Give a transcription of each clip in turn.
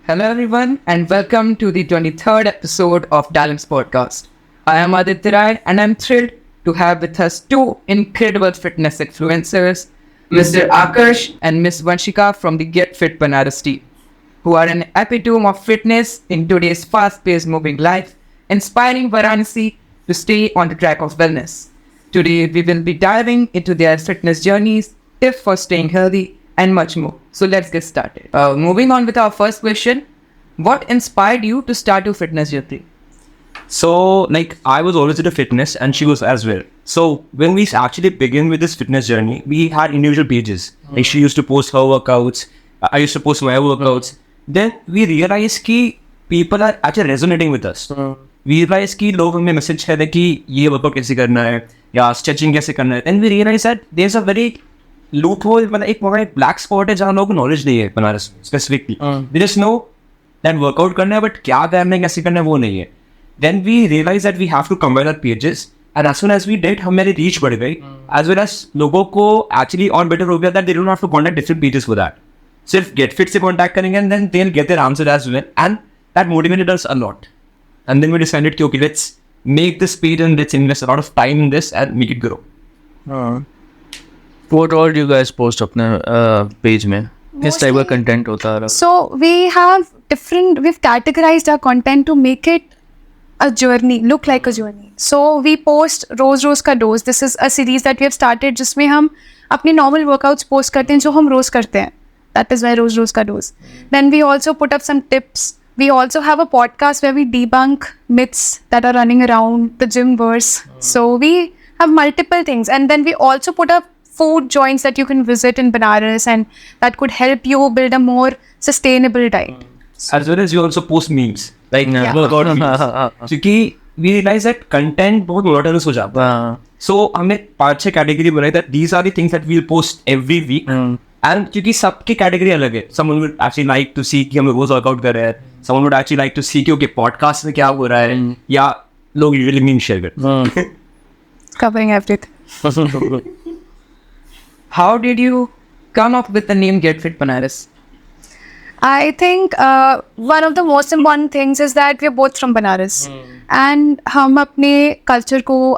Hello, everyone, and welcome to the 23rd episode of Talents Podcast. I am Aditya Rai, and I'm thrilled to have with us two incredible fitness influencers, Mr. Akash and Ms. Vanshika from the Get Fit Banaras team, who are an epitome of fitness in today's fast-paced moving life, inspiring Varanasi to stay on the track of wellness. Today, we will be diving into their fitness journeys, tips for staying healthy, and much more. So let's get started. Moving on with our first question. What inspired you to start your fitness journey? So, I was always into fitness and she was as well. So, when we actually began with this fitness journey, we had individual pages. Like, she used to post her workouts, I used to post my workouts. Then we realized that people are actually resonating with us. We realized that लोग हमें message कर रहे हैं कि ये workout कैसे करना है या stretching कैसे करना है. And we realized that there's a very loophole, मतलब एक black spot है जहाँ लोगों को knowledge नहीं है Banaras specifically. They just know that workout करना है, but क्या करना है, कैसे करना है, वो नहीं है. Then we realized that we have to combine our pages, and as soon as we did, हमारी reach बढ़ गई, as well as लोगों को actually और better हो गया that they don't have to contact different pages for that. सिर्फ Get Fit से contact करेंगे and then they'll get their answer as well, and that motivated us a lot. And then we decided कि okay, let's make this page and let's invest a lot of time in this and make it grow. What all do you guys post अपने page में? किस type का content होता है? So we've categorized our content to make it a journey, look like a journey. So we post रोज का dose. This is a series that we have started जिसमें हम अपने normal workouts post करते हैं जो हम रोज करते हैं. That is why रोज का dose. Then we also put up some tips. We also have a podcast where we debunk myths that are running around the gymverse. So we have multiple things, and then we also put up food joints that you can visit in Banaras and that could help you build a more sustainable diet. As well as you also post memes, like workout memes. क्योंकि we realize that content बहुत monotonous हो जाता है. So हमने 5-6 category बनाई that these are the things that we'll post every week. And क्योंकि सबकी category अलग है. Someone would actually like to see कि हम रोज workout कर रहे हैं. Someone would actually like to see कि okay podcast में क्या हो रहा है, या लोग usually memes share करते हैं. Covering everything. How did you come up with the name Get Fit Banaras? I think one of the most important things is that we're both from Banaras. And हम अपने culture को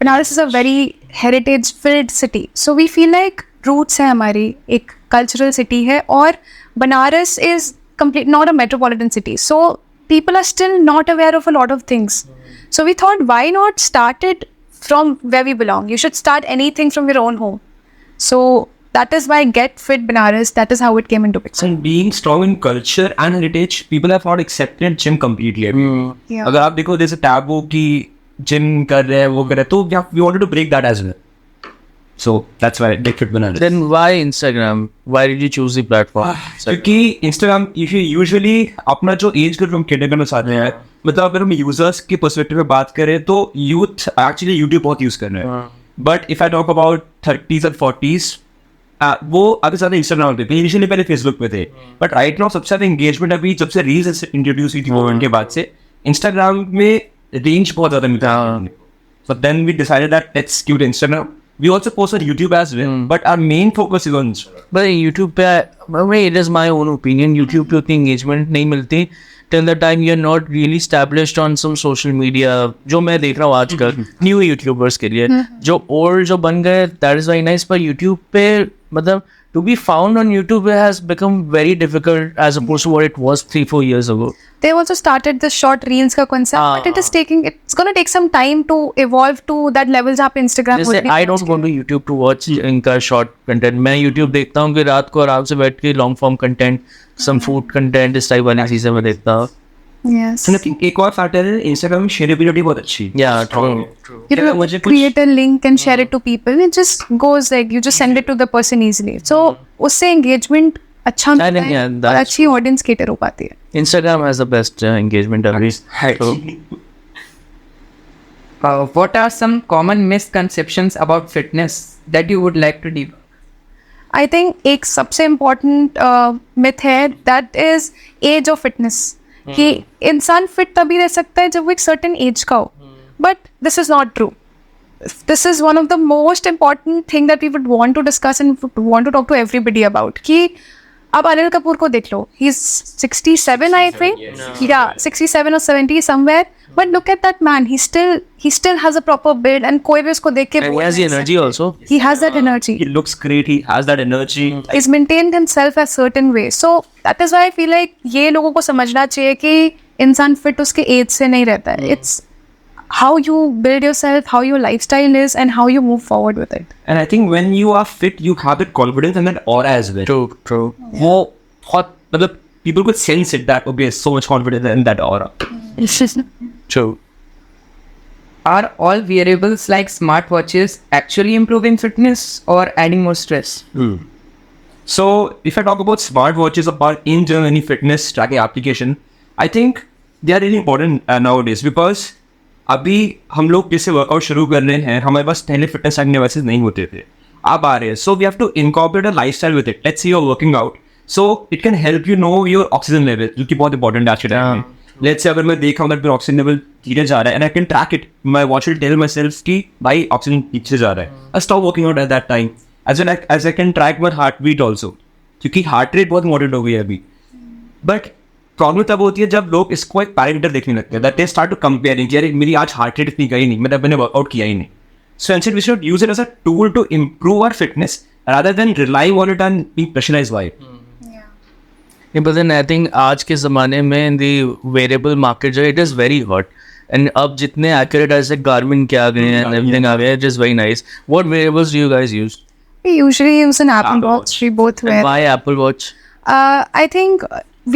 Banaras is a very heritage filled city. So we feel like roots है हमारी, एक cultural city है, और Banaras is not a metropolitan city. So people are still not aware of a lot of things. So we thought, why not start it from where we belong? You should start anything from your own home. So that is why Get Fit Banaras, that is how it came into picture. And being strong in culture and heritage, people have not accepted gym completely. Yeah. अगर आप देखो there's a taboo कि gym कर रहे हैं, वो कर रहे हैं, तो we wanted to break that as well. So that's why Get Fit Banaras. Then why Instagram? Why did you choose the platform? क्योंकि Instagram usually अपना जो age group हम cater करना चाहते हैं, मतलब अगर हम users के perspective में बात करें तो youth actually YouTube बहुत use कर रहे हैं. But if I talk about 30s and 40s, वो अभी ज़्यादा इंस्टाग्राम पे थे, इनिशियली पहले फेसबुक पे थे, बट राइट नाउ सबसे ज़्यादा एंगेजमेंट अभी जब से रील्स इंट्रोड्यूस हुई थी मूवमेंट के बाद से इंस्टाग्राम में रेंज बहुत ज़्यादा मिलता है. So then we decided that let's give it Instagram. We also post on YouTube as well, but our main focus is on Instagram. But YouTube पे, it is my own opinion, YouTube पे उतनी engagement नहीं मिलती till the time you're not really established on some social media. जो मैं देख रहा हूँ आजकल new YouTubers के लिए, जो old जो बन गए, that is very nice, पर YouTube पे मतलब to be found on YouTube has become very difficult as opposed to what it was 3-4 years ago. They also started the short reels का concept, but it's going to take some time to evolve to that level जहाँ पे Instagram जैसे I don't go to YouTube to watch इनका short content. मैं YouTube देखता हूँ कि रात को आराम से बैठ के long form content, some food content, इस type वाली चीज़ें मैं देखता हूँ. Yes. And I think एक और फैक्टर है Instagram में shareability बहुत अच्छी. Yeah, true. You know, create a link and share it to people. It just goes like you just send it to the person easily. So उससे engagement अच्छा मिलता है और अच्छी audience cater हो पाती है. Instagram has the best engagement at least. What are some common misconceptions about fitness that you would like to debunk? I think एक सबसे important myth है, that is age of fitness. कि इंसान fit तभी रह सकता है जब वो एक सर्टेन एज का हो. but this is not true. This is one of the most important thing that we would want to discuss and would want to talk to everybody about. कि अब अनिल कपूर को देख लो, he's 67 I think, yeah, 67 or 70 somewhere. But look at that man, he still has a proper build, and कोई भी उसको देख के And he has the energy also. he has that energy. He looks great. He has that energy. He's maintained himself a certain way. So that is why I feel like ये लोगों को समझना चाहिए कि इंसान फिट उसके as से नहीं रहता है. It's how you build yourself, how your lifestyle is, and how you move forward with it. And I think when you are fit, you have that confidence and that aura as well. True. वो बहुत मतलब people could sense it that okay, so much confidence in that aura. True. Are all wearables like smartwatches actually improving fitness or adding more stress? So if I talk about smartwatches or in general any fitness tracking application, I think they are really important nowadays because अभी हम लोग जैसे workout शुरू कर रहे हैं, हमारे पास पहले फिटनेस ट्रैकिंग डिवाइसेस नहीं होते थे, अब आ रहे हैं. So we have to incorporate a lifestyle with it. Let's say you are working out, so it can help you know your oxygen level, जो कि बहुत इंपॉर्टेंट है आज के टाइम में. लेट्स से अगर मैं देख रहा हूँ दैट मेरा ऑक्सीजन लेवल धीरे जा रहा है and I can track it, my watch will tell myself कि भाई ऑक्सीजन पीछे जा रहा है, I stop working out at that time. As I can track my heart beat also, क्योंकि हार्ट रेट बहुत इंपॉर्टेंट हो गई है अभी. बट प्रॉब्लम तब होती है जब लोग इसको एक पैरामीटर देखने लगते हैं, that they start to comparing कि यार मेरी आज हार्ट रेट इतनी गई नहीं, मैंने वर्कआउट किया ही नहीं. So instead we should use it as a tool to improve our fitness rather than relying on it and be pressurised by it. But then I think आज के ज़माने में the wearable market जो it is very hot. And अब जितने accurate ऐसे Garmin के आ गए हैं and everything आ गया है, it is very nice. What wearables do you guys use? We usually use an Apple Watch. We both wear. Why Apple Watch? I think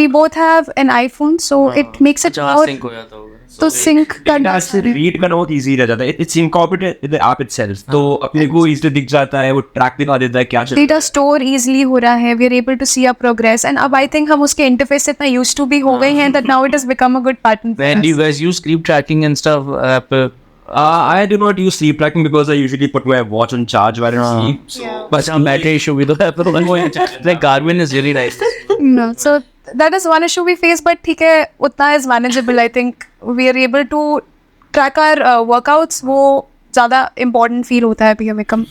we both have an iPhone, so it makes it जहाँ more sync हो जाता होगा. to sync करना. Read करना बहुत easy रह जाता है. It's incorporated in the app itself, तो अपने को ईजी दिख जाता है, वो ट्रैक दिखा देता है क्या चल रहा है. Data store easily हो रहा है. We are able to see our progress, and अब I think हम उसके interface से इतना used to be हो गए हैं that now it has become a good pattern for And do you us. guys use sleep tracking and stuff? Apple. I do not use sleep tracking because I usually put my watch on charge while I sleep. So, But some battery issue with the Apple Watch. Like Garmin is really nice. No, so that is one issue we face, but ठीक है, उतना is manageable. I think we are able to track our workouts. वो ज़्यादा important feel होता है अभी हमें कम.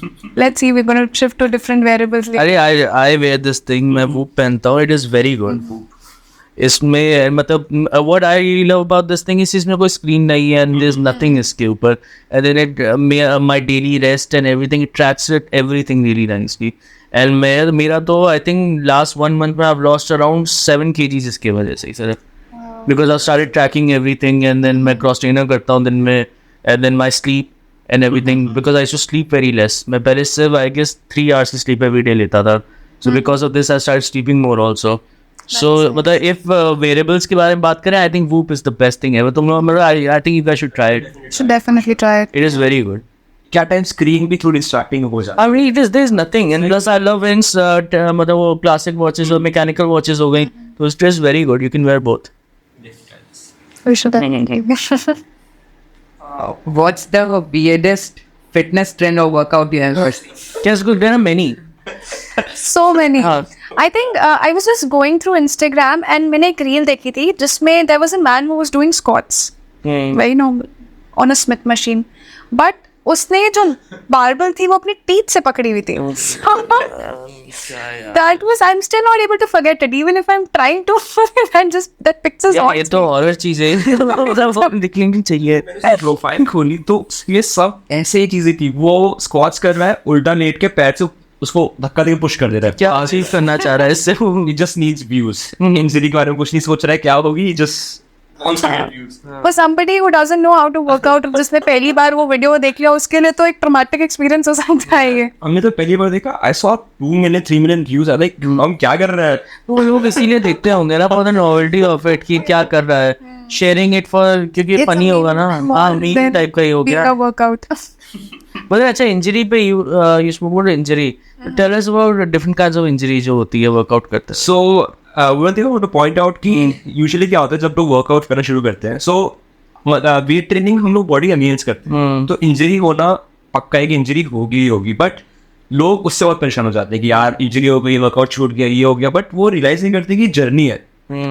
Let's see, we're gonna shift to different variables. अरे I wear this thing, मैं वो पहनता हूँ. It is very good. इसमें मतलब what I really love about this thing is इसमें कोई screen नहीं है and there's nothing इसके ऊपर. And then it my daily rest and everything, it tracks it everything really nicely. And मेरा तो I think last 1 month में I've lost around 7 kgs इसके वजह से sir. Because I started tracking everything and then मैं cross trainer करता हूँ दिन में and then my sleep and everything because I used to sleep very less. मैं पहले सिर्फ I guess 3 hours की sleep every day लेता था. So because of this I started sleeping more also. So मतलब if variables के बारे में बात करें I think Whoop is the best thing ever. तुम लोग I think you guys should try it. Should definitely try it. It is very good. क्या time screen भी थोड़ी डिस्ट्रैक्टिंग हो जाती है. I mean there is nothing and plus I love wearing मतलब वो classic watches और mechanical watches हो गई तो it's just very good. You can wear both. We should definitely. What's the weirdest fitness trend or workout you have ever seen? Yes, good. There are many. So many. I think I was just going through Instagram and मैंने एक reel देखी थी जिसमें there was a man who was doing squats. Very normal on a Smith machine. But उसने जो barbell थी वो अपनी टीथ से पकड़ी हुई थी. That was I'm still not able to forget it even if I'm trying to and just that picture's ये तो horror चीज है. मतलब दिखनी चाहिए. प्रोफाइल खोली तो ये सब ऐसे ही चीजें थी. वो स्क्वाट्स कर रहा है, उल्टा लेट के पैर से उसको धक्का देके पुश कर दे रहा है. क्या अचीव करना चाह रहा है इससे? He just needs views. Injury के बारे में कुछ नहीं सोच रहा है क्या होगी, just wants to get views. For somebody who doesn't know how to work out, जिसने पहली बार वो वीडियो देख लिया उसके लिए तो एक ट्रॉमेटिक एक्सपीरियंस हो सकता है ये. हमने तो पहली बार देखा, I saw 2 million 3 million views. I like हम क्या कर रहा है. तो लोग इसीलिए देखते होंगे ना for the novelty of it कि क्या कर रहा है. Sharing it for क्योंकि फनी होगा ना. हाँ मीम टाइप का ही हो गया. वर्कआउट. मतलब अच्छा इंजरी पे you spoke about injury. Tell us about different kinds of injury जो होती है वर्कआउट करते हैं. So one thing I want to point out कि usually क्या होता है जब लोग वर्कआउट करना शुरू करते हैं, so वेट ट्रेनिंग हम लोग बॉडी अगेंस्ट करते हैं, तो इंजरी होना पक्का है कि इंजरी होगी ही होगी. बट लोग उससे बहुत परेशान हो जाते हैं कि यार इंजरी हो गई, वर्कआउट छूट गया, ये हो गया. बट वो रियलाइज नहीं करते कि जर्नी है.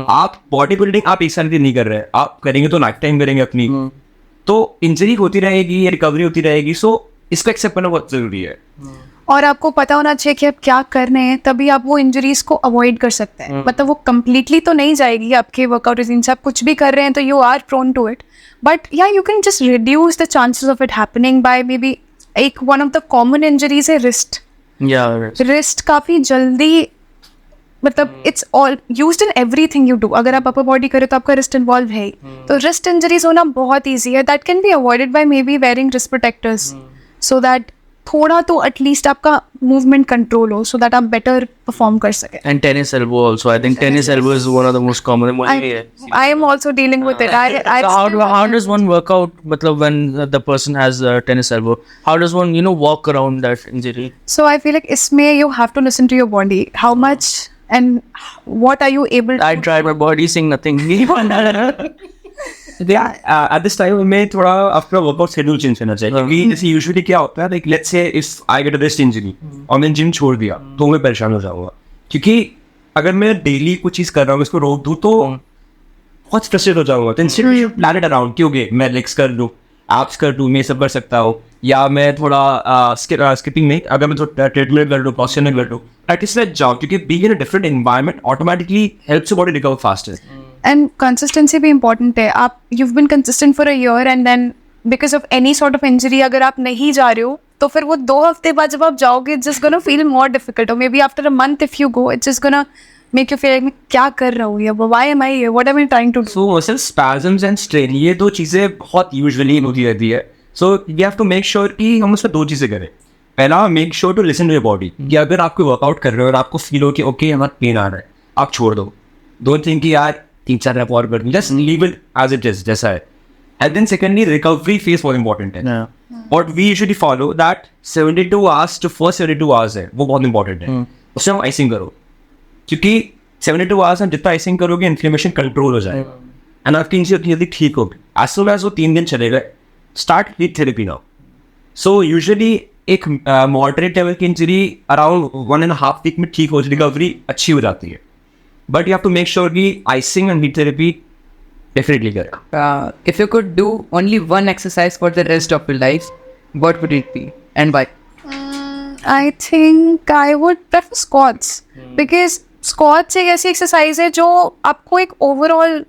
आप बॉडी बिल्डिंग आप एक साल नहीं कर रहे हैं, आप करेंगे तो नाइट टाइम करेंगे अपनी. तो इंजरी होती रहेगी, रिकवरी होती रहेगी, सो इसको एक्सेप्ट करना बहुत ज़रूरी है. और आपको पता होना चाहिए कि आप क्या कर रहे हैं, तभी आप वो इंजरीज को अवॉइड कर सकते हैं. मतलब वो कम्प्लीटली तो नहीं जाएगी आपके वर्कआउट रूटीन से. आप कुछ भी कर रहे हैं तो you are prone to it, but yeah you can just reduce the chances of it happening by maybe. एक one of the common injuries है रिस्ट. रिस्ट काफ़ी जल्दी, मतलब it's all used in everything you do. अगर आप upper body करें तो आपका रिस्ट इन्वॉल्व है ही. तो रिस्ट इंजरीज होना बहुत ईजी है. That can be avoided by may be wearing wrist protectors, so that थोड़ा तो एटलीस्ट आपका मूवमेंट कंट्रोल हो, सो दैट आप बेटर परफॉर्म कर सकें. And tennis elbow also. I think tennis elbow is one of the most common. I am also dealing with it. So how does one work out? मतलब when the person has tennis elbow, how does one walk around that injury? So I feel like इसमें you have to listen to your body. How much and what are you able to I tried my body saying nothing. At this time में थोड़ा अपना workout schedule change करना चाहिए, क्योंकि जैसे usually क्या होता है, like let's say if I get a wrist injury और मैंने जिम छोड़ दिया तो मैं परेशान हो जाऊंगा. क्योंकि अगर मैं डेली कुछ चीज़ कर रहा हूँ इसको रोक दूँ तो बहुत फ्रस्ट्रेट हो जाऊंगा. तो instead you plan it around कि ओके मैं लेग्स कर लूँ, एब्स कर लूँ, मैं सब कर सकता हूँ, या मैं थोड़ा स्किपिंग में अगर मैं थोड़ा ट्रेडमिल कर लूँ, पॉस्चर कर लूँ, प्रैक्टिस में जाओ. क्योंकि being in a different environment automatically helps your body recover faster. and consistency भी important है. आप you've been consistent for a year and then because of any sort of injury अगर आप नहीं जा रहे हो तो फिर वो 2 हफ्ते बाद जब आप जाओगे it's just gonna feel more difficult, or maybe after a month if you go it's just gonna make you feel like मैं क्या कर रहा हूँ, या why am I here, what am I trying to do. So muscle spasms and strain ये दो चीज़ें बहुत यूजुअली होती रहती है. So you have to make sure कि हम उसमें 2 चीज़ें करें. पहला, make sure to listen to your body. कि अगर आपको वर्कआउट कर रहे हो और आपको फील हो कि ओके हमारा पेन आ रहा है, आप छोड़ दो. डोंट थिंक कि यार 3-4 रैप और कर दूँ, just leave it as it is जैसा है. And then secondly recovery phase बहुत इंपॉर्टेंट है. What we usually follow that 72 hours to first 72 hours है वो बहुत इंपॉर्टेंट है. उससे हम आइसिंग करो, क्योंकि 72 आवर्स में जितना आइसिंग करोगे इन्फ्लेमेशन कंट्रोल हो जाएगा एंड आपकी इंजरी उतनी जल्दी ठीक होगी. एज सुन एज वो 3 दिन चले गए, start heat therapy now. So usually एक मॉडरेट लेवल की इंजरी अराउंड 1.5 वीक में ठीक हो, रिकवरी अच्छी हो जाती है. But you have to make sure कि icing and heat therapy definitely करें. If you could do only one exercise for the rest of your life, what would it be and why? I think I would prefer squats because squats एक ऐसी exercise है जो आपको एक overall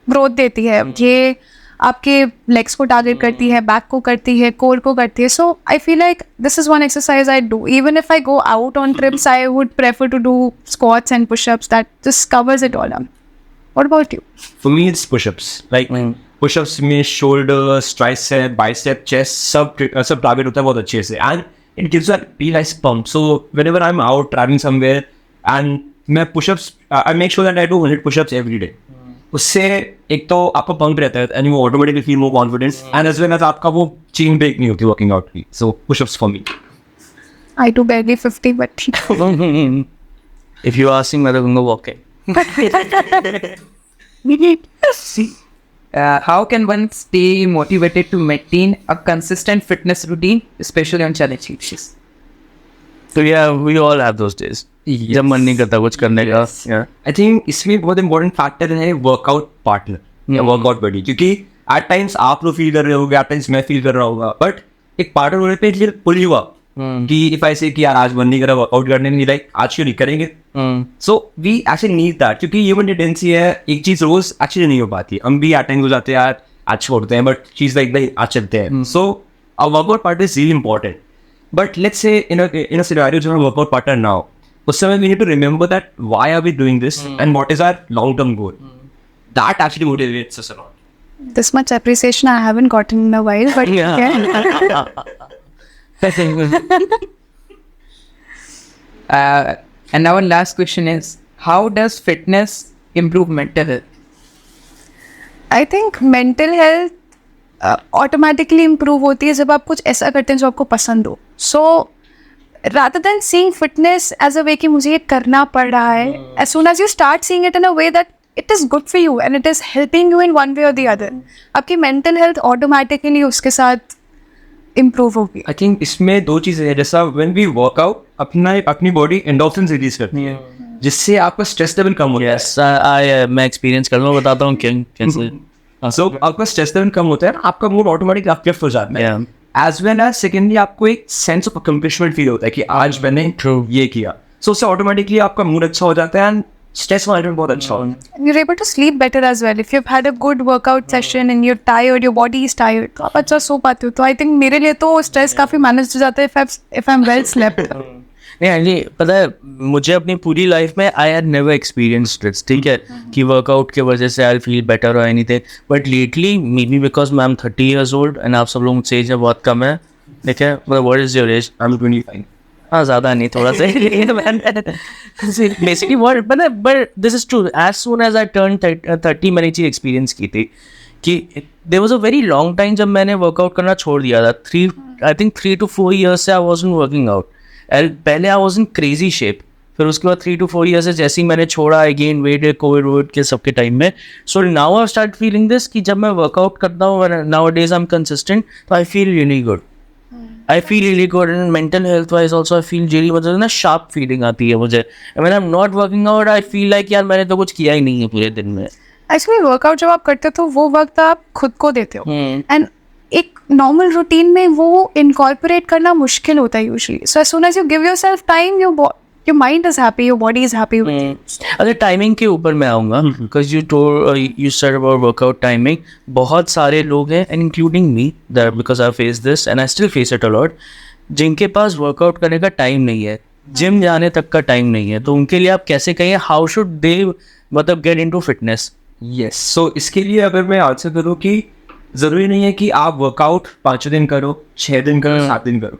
growth देती है. ये आपके legs को target करती है, back को करती है, core को करती है. So I feel like this is one exercise I do. Even if I go out on trips, I would prefer to do squats and push-ups. That just covers it all up. What about you? For me, it's push-ups. Like push-ups में shoulders, tricep, bicep, chest सब target होता है बहुत अच्छे से, and it gives you a really nice pump. So whenever I'm out traveling somewhere and मैं push-ups, I make sure that I do 100 push-ups every day. उससे एक तो आपका पंप रहता है and you automatically feel more confidence, and as well as आपका वो chain break नहीं होती वर्किंग आउट की. So pushups for me. I do barely 50, but If you ask me, I'm walking. How can one stay motivated to maintain a consistent fitness routine, especially on challenging days? So yeah, we all have those days. जब मन नहीं करता कुछ करने का. I think इसमें बहुत important factor है वर्कआउट पार्टनर या वर्कआउट बडी. क्योंकि एट टाइम्स आप लोग फील कर रहे होगे, एट टाइम्स मैं फील कर रहा होगा, बट एक पार्टनर होने पे इट पुल यू अप कि इफ आई से कि यार आज मन नहीं कर रहा वर्कआउट करने, नहीं लाइक आज क्यों नहीं करेंगे. So we actually need that, क्योंकि ह्यूमन टेंडेंसी है एक चीज रोज एक्चुअली नहीं हो पाती. हम भी एट टाइम्स हो जाते हैं यार आज छोड़ते हैं, बट चीज लाइक आज चलते हैं. So a workout partner is really important. But let's say in a scenario जो हम workout partner now, उस समय we need to remember that why are we doing this and what is our long-term goal. That actually motivates us a lot. this much appreciation I haven't gotten in a while, but yeah. And our last question is, how does fitness improve mental health? I think mental health automatically improve होती है जब आप कुछ ऐसा करते हैं जो आपको पसंद हो. सो rather than seeing fitness as a way कि मुझे ये करना पड़ रहा है, as soon as you start seeing it in a way that it is good for you and it is helping you in one way or the other, आपकी mental health automatically उसके साथ improve होगी. I think इसमें 2 चीज़ें हैं. जैसा when we work out अपनी body endorphins release करती है, जिससे आपका स्ट्रेस लेवल कम हो गया. Yes, मैं एक्सपीरियंस करूँगा, बताता हूँ कैसे. सो आपका स्ट्रेस लेवल कम होता है, आपका मूड ऑटोमेटिक अपलिफ्ट हो जाता है. Yeah. As well as secondly आपको एक सेंस ऑफ अकम्प्लिशमेंट फील होता है कि आज मैंने ये किया. सो उससे ऑटोमेटिकली आपका मूड अच्छा हो जाता है एंड स्ट्रेस मैनेजमेंट बहुत अच्छा होता है. And you're able to sleep better as well. If you've had a good workout session and you're tired, your body is tired, तो आप अच्छा सो पाते हो. तो I think मेरे लिए तो स्ट्रेस काफ़ी मैनेज हो जाता है if I'm well slept. नहीं एक्चुअली पता है मुझे अपनी पूरी लाइफ में I had never experience stress, ठीक है, कि वर्कआउट की वजह से आई फील बेटर और anything. But lately may be because मैं एम 30 years old एंड आप सब लोग मुझसे एज बहुत कम है, ठीक है, मतलब what is your age? I am 25. हाँ ज़्यादा नहीं, थोड़ा सा basically word but this is true. As soon as I turn 30 मैंने चीज़ एक्सपीरियंस की थी कि there was a very long time जब मैंने वर्कआउट करना छोड़ दिया था. 3 to 4 years से आई वाज़न्ट वर्किंग आउट. पहले I was in crazy shape, फिर उसके बाद 3 to 4 years से जैसे ही मैंने छोड़ा आई गेन वेट कोविड के सबके टाइम में. So now I start feeling this कि जब मैं वर्कआउट करता हूँ nowadays I am consistent तो I feel really good. I feel really good and mental health wise also I feel really, मतलब ना शार्प फीलिंग आती है मुझे. When I am not working out I feel like यार मैंने तो कुछ किया ही नहीं है पूरे दिन में. एक्चुअली वर्कआउट जब आप करते हो तो वो वक्त आप खुद को देते हो एंड एक नॉर्मल रूटीन में वो इनकॉर्पोरेट करना मुश्किल होता है usually. So as soon as you give yourself time your mind is happy, your body is happy. अगर टाइमिंग के ऊपर मैं आऊँगा because you said about workout timing. बहुत सारे लोग हैं and including me that because I face this and I still face it a lot, जिनके पास वर्कआउट करने का टाइम नहीं है, जिम जाने तक का टाइम नहीं है. तो उनके लिए आप कैसे कहें हाउ शुड दे मतलब गेट इनटू फिटनेस? यस, सो इसके लिए अगर मैं आंसर करूँ कि ज़रूरी नहीं है कि आप वर्कआउट 5 दिन करो, 6 दिन करो, 7 दिन करो.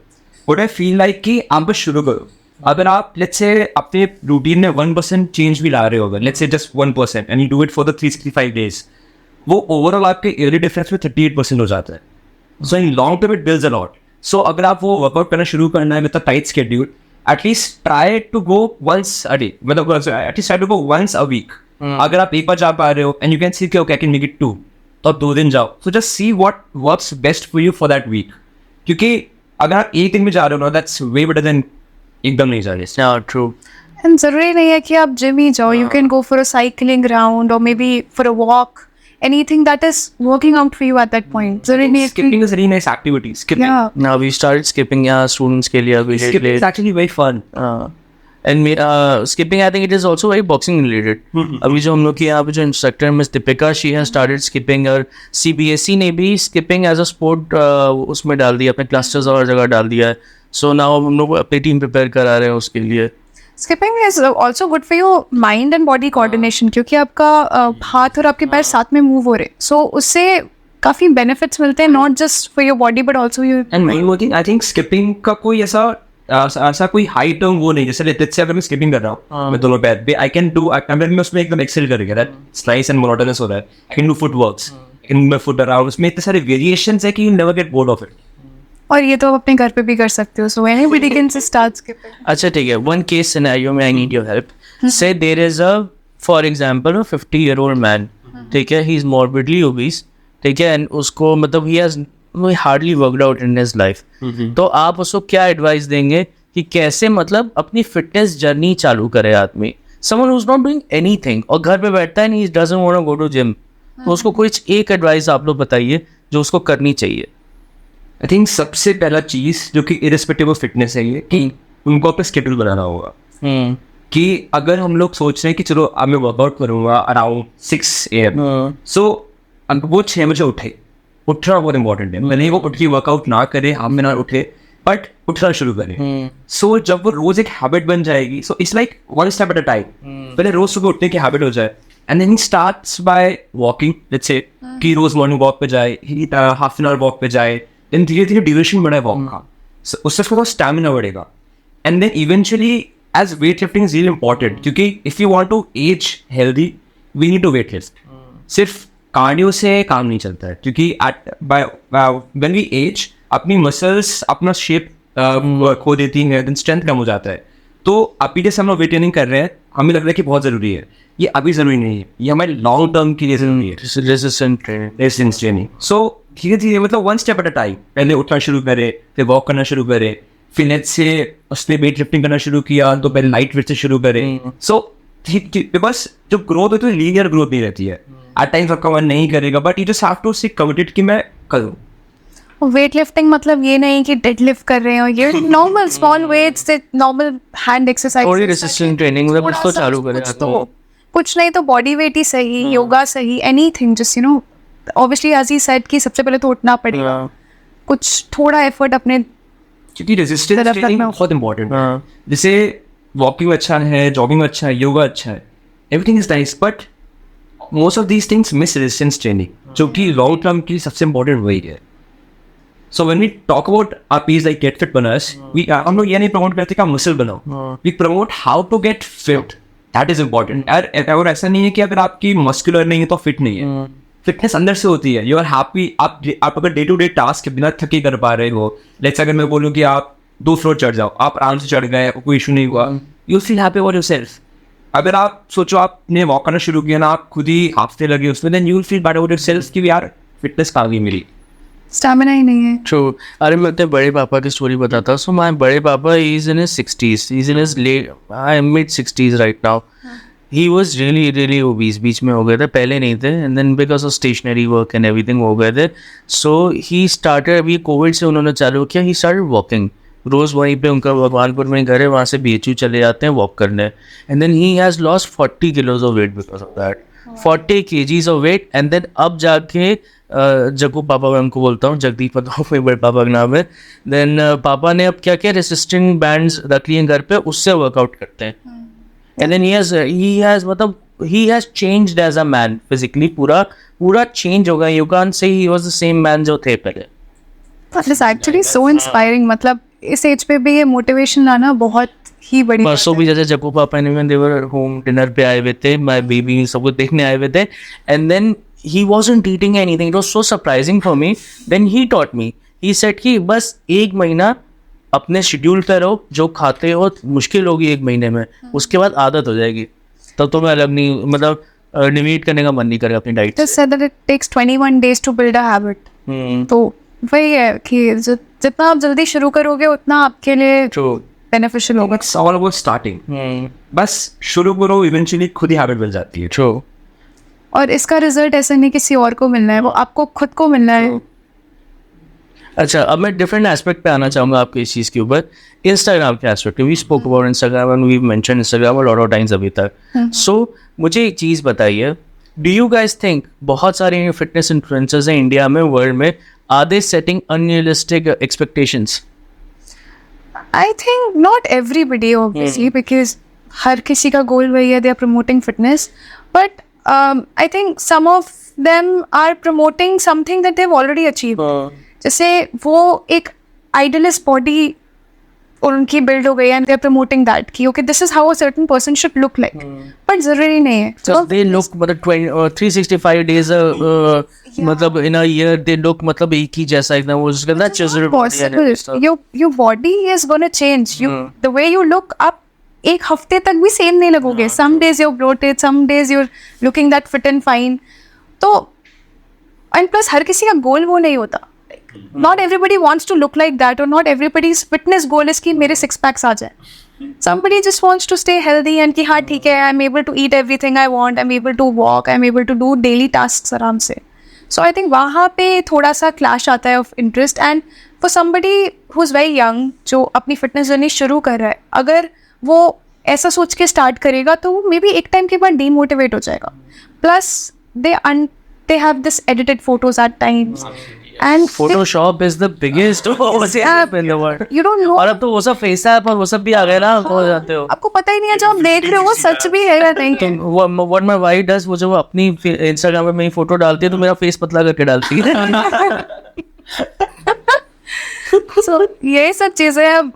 वट आई फील लाइक कि आप बस शुरू करो. अगर आप लेट्स से अपने रूटीन में 1% चेंज भी ला रहे हो, let's say just 1% and you do it for the 365 days, वो ओवरऑल आपके ईयरली डिफरेंस में 38% हो जाता है. So in long term it builds a lot. So अगर आप वो वर्कआउट करना शुरू करना है with a tight schedule, at least try to go once a day, मतलब at least try to go once a week. अगर आप एक बार जा पा रहे हो एंड यू कैन सी कि okay I can make it 2, तो आप 2 दिन जाओ. So just see what works best for you for that week. क्योंकि अगर आप एक दिन में जा रहे हो ना, दैट्स वे बेटर देन एकदम नहीं जा रहे. ट्रू. एंड ज़रूरी नहीं है कि आप जिम ही जाओ. You can go for a cycling round और maybe for a walk, anything that is working out for you at that point. ज़रूरी नहीं है Skipping is a really nice activity. Skipping. Yeah. Now we started skipping, yeah, students के लिए अभी Skipping is actually very fun. and skipping I think it is also very boxing related. अभी जो हम लोग की यहाँ पे जो instructor miss Deepika, she has started skipping, और CBSE ने भी skipping as a sport उसमें डाल दिया, अपने क्लस्टर्स और जगह डाल दिया है. सो नाउ हम लोग अपनी टीम प्रिपेयर करा रहे हैं उसके लिए. Skipping is also good for your mind and body coordination, क्योंकि आपका हाथ और आपके पैर साथ में मूव हो रहे. सो उससे काफ़ी बेनिफिट्स मिलते हैं, not just for your body but also your. And main working I think skipping का कोई ऐसा कोई हाई टर्म वो नहीं. जैसे लेट्स से अगर मैं स्किपिंग कर रहा हूँ मैं दोनों पैर पे, आई कैन डू, मैं उसमें एकदम एक्सेल करेगा, दैट स्लाइस एंड मोनोटोनस हो रहा है. I can do foot works, I can move foot around. उसमें इतने सारे वेरिएशंस है कि you never get bored of it. और ये तो आप अपने घर पे भी कर सकते हो. So anybody can start skipping. अच्छा ठीक है, वन केस सिनेरियो में I need your help. Say there is a for example 50-year-old man, ठीक है, ही इज मॉर्बिडली ओबीस, ठीक है, एंड उसको मतलब he has hardly worked out in his life. तो आप उसको क्या एडवाइस देंगे कि कैसे मतलब अपनी फिटनेस जर्नी चालू करे आदमी? Someone who is not doing anything और घर पे बैठता है, he doesn't want to go to gym, तो उसको कुछ एक एडवाइस आप लोग बताइए जो उसको करनी चाहिए. आई थिंक सबसे पहला चीज़ जो कि इरिस्पेक्टिव ऑफ फिटनेस है ये कि उनको अपना स्केड्यूल बनाना होगा. कि अगर हम लोग सोच रहे हैं कि चलो अब मैं वर्कआउट करूँगा अराउंड 6 AM, सो वो 6 बजे उठना बहुत इंपॉर्टेंट है. मैंने वो उठ के वर्कआउट ना करे, हम में ना उठे, बट उठना शुरू करें. सो जब वो रोज एक हैबिट बन जाएगी, so it's like one step at a time. पहले रोज सुबह उठने की हैबिट हो जाए and then he starts by walking. Let's say कि रोज मॉर्निंग वॉक पे जाए, हाफ एन आवर वॉक पे जाए, देन धीरे धीरे ड्यूरेशन बढ़ा है वॉक का, उससे थोड़ा स्टैमिना बढ़ेगा. And then eventually as weight lifting is really important, क्योंकि if you want to age healthy we need to weight lift. सिर्फ कार्डियो से काम नहीं चलता है, क्योंकि व्हेन वी एज अपनी मसल्स अपना शेप खो देती हैं, देन स्ट्रेंथ कम हो जाता है. तो अभी जैसे हम लोग वेट ट्रेनिंग कर रहे हैं, हमें लग रहा है कि बहुत ज़रूरी है, ये अभी ज़रूरी नहीं है, ये हमारे लॉन्ग टर्म के लिए ज़रूरी है, रेजिस्टेंस ट्रेनिंग. सो धीरे धीरे मतलब one step at a time, पहले उठना शुरू करे, फिर वॉक करना शुरू करे, फिर लेट्स से उसने वेट लिफ्टिंग करना शुरू किया तो पहले लाइट वेट से शुरू करें. सो बस जो ग्रोथ होती है लीनियर ग्रोथ नहीं रहती है. एट टाइम्स आपका मन नहीं करेगा, but you just have to stay committed कि मैं करूँ. वेट लिफ्टिंग मतलब ये नहीं कि डेड लिफ्ट कर रहे हो, ये नॉर्मल स्मॉल वेट्स से नॉर्मल हैंड एक्सरसाइज, थोड़ी रेसिस्टेंस ट्रेनिंग मतलब कुछ तो चालू करें. कुछ नहीं तो बॉडी वेट ही सही, योगा सही, anything, just you know obviously as he said कि सबसे पहले तो उठना पड़ेगा, कुछ थोड़ा एफर्ट अपने, क्योंकि रेजिस्टेंस ट्रेनिंग बहुत इंपॉर्टेंट है. जैसे वॉकिंग अच्छा है, जॉगिंग अच्छा है, योगा अच्छा है, everything is nice, but most of these things miss resistance training, जो कि लॉन्ग टर्म की सबसे इंपॉर्टेंट वही है. So when we talk about our piece like get fit burners, we हम लोग ये नहीं प्रमोट करते कि आप मसल बनाओ, we promote how to get fit. That is important. और ऐसा नहीं है कि अगर आपकी मस्कुलर नहीं है तो फिट नहीं है. फिटनेस अंदर से होती है. You are happy. आप अगर डे टू डे टास्क बिना थके कर पा रहे हो, लेट्स अगर मैं बोलूँ कि आप 2 फ्लोर चढ़ जाओ, आप आराम से चढ़ गए, कोई इशू नहीं हुआ, you feel happy about yourself. अगर आप सोचो आपने वॉक करना शुरू किया ना, आप खुद ही हफ्ते लगे उसमें, then you will feel bad about yourself कि यार फिटनेस कहाँ गई मेरी, स्टैमिना ही नहीं है. ट्रू. अरे मैं अपने बड़े पापा की स्टोरी बताता हूँ. सो माय बड़े पापा is in his 60s, he is in his mid 60s right now. He was really obese, बीच में हो गए थे, पहले नहीं थे, and then because of stationary work and everything हो गए थे. सो ही स्टार्टेड, अभी कोविड से उन्होंने चालू किया, ही स्टार्टेड वॉकिंग. रोज़ वहीं पे उनका भगवानपुर में घर है, वहाँ से BHU चले जाते हैं वॉक करने, and then he has lost 40 kilos of weight because of that. 40 kgs of weight. And then अब जाके जग्गू पापा, मैं उनको बोलता हूँ, जगदीप बताओ मेरे बड़े पापा का नाम है. देन पापा ने अब क्या किया, रेसिस्टेंट बैंड्स रख लिए घर पे, उससे वर्कआउट करते हैं. And then he has changed as a man physically. पूरा change हो गया. You can't say he was the same man जो थे पहले. That is actually so inspiring. मतलब इस एज पे भी ये मोटिवेशन लाना बहुत ही बड़ी परसों भी जैसे जग्गू पापा ने देवर होम डिनर पे आए हुए थे, माय बेबी सबको देखने आए हुए थे, and then he wasn't eating anything. It was so surprising for me. Then he taught me. He said कि बस 1 महीना अपने शेड्यूल पे रहो, जो खाते हो मुश्किल होगी 1 महीने में, उसके बाद आदत हो जाएगी, तब तो मैं अलग नहीं, मतलब डिमीट करने का मन नहीं करेगा अपनी diet. Just said that it takes 21 days to build a habit. तो वही है कि जितना आप जल्दी शुरू करोगे उतना आपके लिए बेनिफिशियल होगा. It's all about starting. बस शुरू करो, इवेंचुअली खुद ही हैबिट बन जाती है. ट्रू. और इसका रिजल्ट ऐसा नहीं किसी और को मिलना है, वो आपको खुद को मिलना है. अच्छा, अब मैं डिफरेंट एस्पेक्ट पे आना चाहूँगा आपके इस चीज़ के ऊपर. इंस्टाग्राम के aspect, we spoke about Instagram and we mention Instagram lot of times अभी तक. सो मुझे एक चीज़ बताइए, डू यू गाइज थिंक बहुत सारे फिटनेस इन्फ्लुएंसर्स हैं इंडिया में, वर्ल्ड में, are they setting unrealistic expectations? I think not everybody obviously because हर किसी का गोल वही है, they are promoting fitness, but I think some of them are promoting something that they've already achieved. जैसे वो एक idealist body उनकी build हो गई and they're promoting that कि okay this is how a certain person should look like, but ज़रूरी नहीं है. So they look मतलब 365 days मतलब in a year they look मतलब एक ही जैसा एकदम, वो उसका ना chiseled body है. Possible. Your body is gonna change. The way you look up, एक हफ्ते तक भी सेम नहीं लगोगे. Some days you're bloated, some days you're looking that fit and fine. तो and plus हर किसी का गोल वो नहीं होता. Not everybody wants to look like that, or not everybody's fitness goal is कि मेरे 6 packs आ जाए. Somebody just wants to stay healthy and कि हाँ ठीक है, I'm able to eat everything I want, I'm able to walk, I'm able to do daily tasks आराम से. So I think वहाँ पे थोड़ा सा clash आता है of interest, and for somebody who's very young जो अपनी fitness journey शुरू कर रहा है, अगर वो ऐसा सोच के start करेगा तो वो मे बी एक टाइम के बाद demotivate हो जाएगा. Plus they have this edited photos at times. And Photoshop is the biggest app in the world. You don't know. और अब तो वो सब फेस ऐप और वो सब भी आ गए ना, हो जाते हो. आपको पता ही नहीं है जो आप देख रहे हो वो सच भी है या नहीं. What my wife does, वो जब वो अपनी इंस्टाग्राम पे मेरी फोटो डालती है तो मेरा फेस पतला करके डालती है. So ये सब चीजें अब